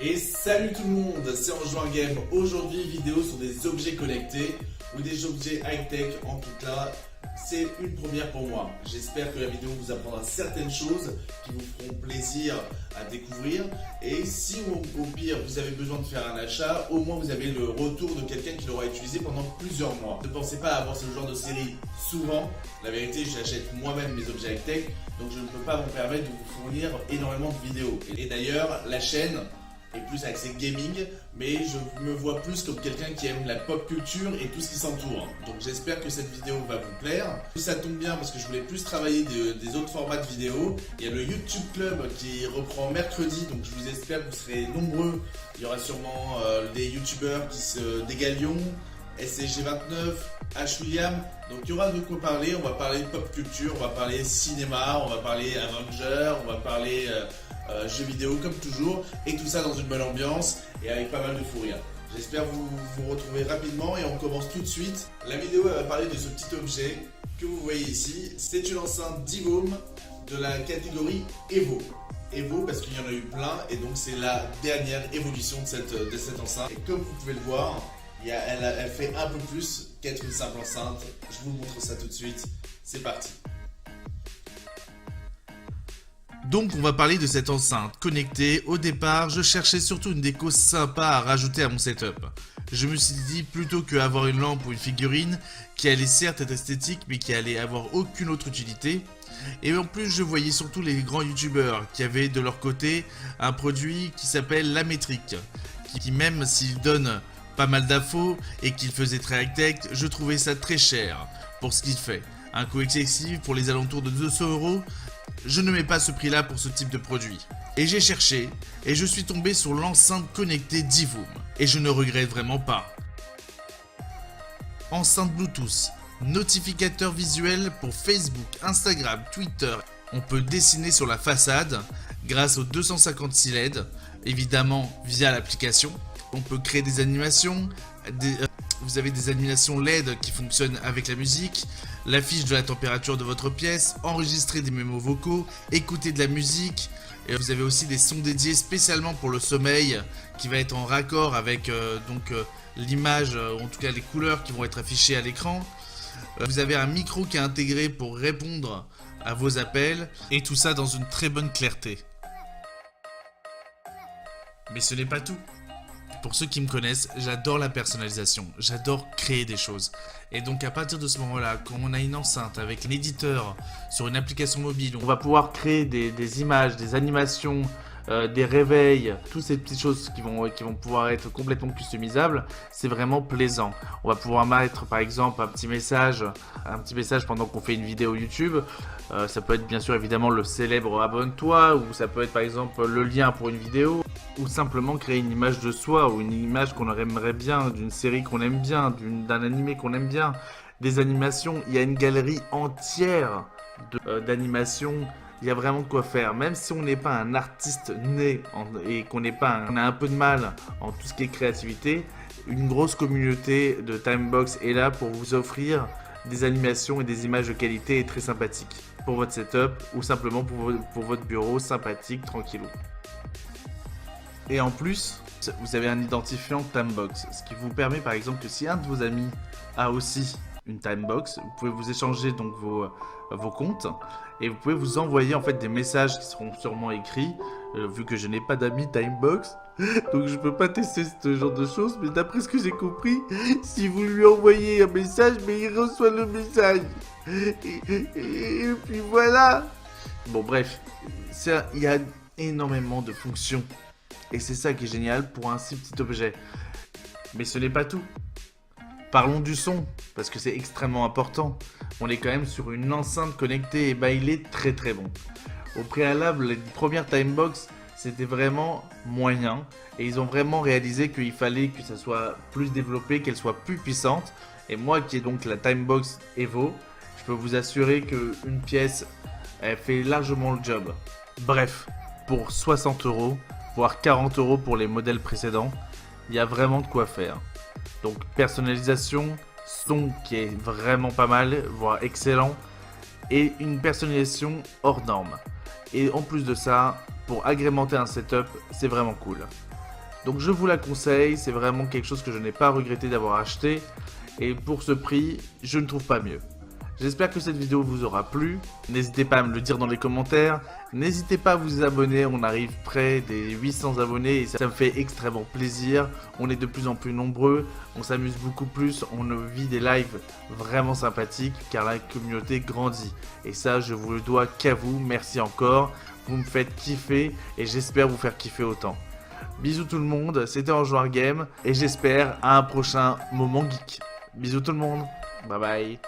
Et salut tout le monde, c'est Enjoint Game. Aujourd'hui, vidéo sur des objets connectés ou des objets high-tech. En tout cas, c'est une première pour moi. J'espère que la vidéo vous apprendra certaines choses qui vous feront plaisir à découvrir. Et si au pire vous avez besoin de faire un achat, au moins vous avez le retour de quelqu'un qui l'aura utilisé pendant plusieurs mois. Ne pensez pas avoir ce genre de série souvent. La vérité, j'achète moi-même mes objets high-tech, donc je ne peux pas me permettre de vous fournir énormément de vidéos. Et d'ailleurs, la chaîne est plus axé gaming, mais je me vois plus comme quelqu'un qui aime la pop culture et tout ce qui s'entoure. Donc j'espère que cette vidéo va vous plaire. Ça tombe bien parce que je voulais plus travailler des autres formats de vidéos. Il y a le YouTube Club qui reprend mercredi, donc je vous espère que vous serez nombreux. Il y aura sûrement des youtubeurs des Galions, SCG29, H. William. Donc il y aura de quoi parler. On va parler pop culture, on va parler cinéma, on va parler Avengers, on va parler jeux vidéo comme toujours, et tout ça dans une bonne ambiance et avec pas mal de fou rire. J'espère vous retrouver rapidement et on commence tout de suite. La vidéo elle va parler de ce petit objet que vous voyez ici. C'est une enceinte Divoom de la catégorie Evo. Evo parce qu'il y en a eu plein et donc c'est la dernière évolution de cette enceinte. Et comme vous pouvez le voir, elle fait un peu plus qu'être une simple enceinte. Je vous montre ça tout de suite. C'est parti. Donc on va parler de cette enceinte connectée. Au départ, je cherchais surtout une déco sympa à rajouter à mon setup. Je me suis dit plutôt qu'avoir une lampe ou une figurine qui allait certes être esthétique mais qui allait avoir aucune autre utilité. Et en plus je voyais surtout les grands youtubeurs qui avaient de leur côté un produit qui s'appelle la métrique. Qui même s'il donne pas mal d'infos et qu'il faisait très high-tech, je trouvais ça très cher pour ce qu'il fait. Un coût excessif pour les alentours de 200 €. Je ne mets pas ce prix là pour ce type de produit. Et j'ai cherché et je suis tombé sur l'enceinte connectée Divoom. Et je ne regrette vraiment pas. Enceinte Bluetooth, notificateur visuel pour Facebook, Instagram, Twitter. On peut dessiner sur la façade grâce aux 256 LED, évidemment via l'application. On peut créer des animations, vous avez des animations LED qui fonctionnent avec la musique, l'affiche de la température de votre pièce, enregistrer des mémos vocaux, écouter de la musique. Et vous avez aussi des sons dédiés spécialement pour le sommeil qui va être en raccord avec l'image, en tout cas les couleurs qui vont être affichées à l'écran. Vous avez un micro qui est intégré pour répondre à vos appels et tout ça dans une très bonne clarté. Mais ce n'est pas tout. Pour ceux qui me connaissent, j'adore la personnalisation, j'adore créer des choses. Et donc à partir de ce moment-là, quand on a une enceinte avec l'éditeur sur une application mobile, on va pouvoir créer des images, des animations, des réveils, toutes ces petites choses qui vont pouvoir être complètement customisables. C'est vraiment plaisant. On va pouvoir mettre par exemple un petit message pendant qu'on fait une vidéo YouTube. Ça peut être bien sûr évidemment le célèbre abonne-toi, ou ça peut être par exemple le lien pour une vidéo, ou simplement créer une image de soi ou une image qu'on aimerait bien, d'une série qu'on aime bien, d'un animé qu'on aime bien, des animations. Il y a une galerie entière d'animations. Il y a vraiment de quoi faire, même si on n'est pas un artiste né et qu'on a un peu de mal en tout ce qui est créativité. Une grosse communauté de Timebox est là pour vous offrir des animations et des images de qualité et très sympathiques pour votre setup ou simplement pour votre bureau sympathique, tranquillou. Et en plus, vous avez un identifiant Timebox, ce qui vous permet par exemple que si un de vos amis a aussi une Timebox, vous pouvez vous échanger donc vos comptes et vous pouvez vous envoyer en fait des messages qui seront sûrement écrits, vu que je n'ai pas d'amis Timebox, donc je peux pas tester ce genre de choses, mais d'après ce que j'ai compris, si vous lui envoyez un message, mais il reçoit le message. Et puis voilà. Bon bref, il y a énormément de fonctions et c'est ça qui est génial pour un si petit objet. Mais ce n'est pas tout. Parlons du son, parce que c'est extrêmement important. On est quand même sur une enceinte connectée et bah il est très très bon. Au préalable, les premières Timebox, c'était vraiment moyen. Et ils ont vraiment réalisé qu'il fallait que ça soit plus développé, qu'elle soit plus puissante. Et moi qui ai donc la Timebox Evo, je peux vous assurer qu'une pièce, elle fait largement le job. Bref, pour 60 €, voire 40 € pour les modèles précédents, il y a vraiment de quoi faire. Donc personnalisation, son qui est vraiment pas mal, voire excellent, et une personnalisation hors norme. Et en plus de ça, pour agrémenter un setup, c'est vraiment cool. Donc je vous la conseille, c'est vraiment quelque chose que je n'ai pas regretté d'avoir acheté. Et pour ce prix, je ne trouve pas mieux. J'espère que cette vidéo vous aura plu. N'hésitez pas à me le dire dans les commentaires. N'hésitez pas à vous abonner, on arrive près des 800 abonnés et ça me fait extrêmement plaisir. On est de plus en plus nombreux, on s'amuse beaucoup plus, on vit des lives vraiment sympathiques car la communauté grandit. Et ça, je vous le dois qu'à vous, merci encore. Vous me faites kiffer et j'espère vous faire kiffer autant. Bisous tout le monde, c'était Enjoueur Game et j'espère à un prochain moment geek. Bisous tout le monde, bye bye.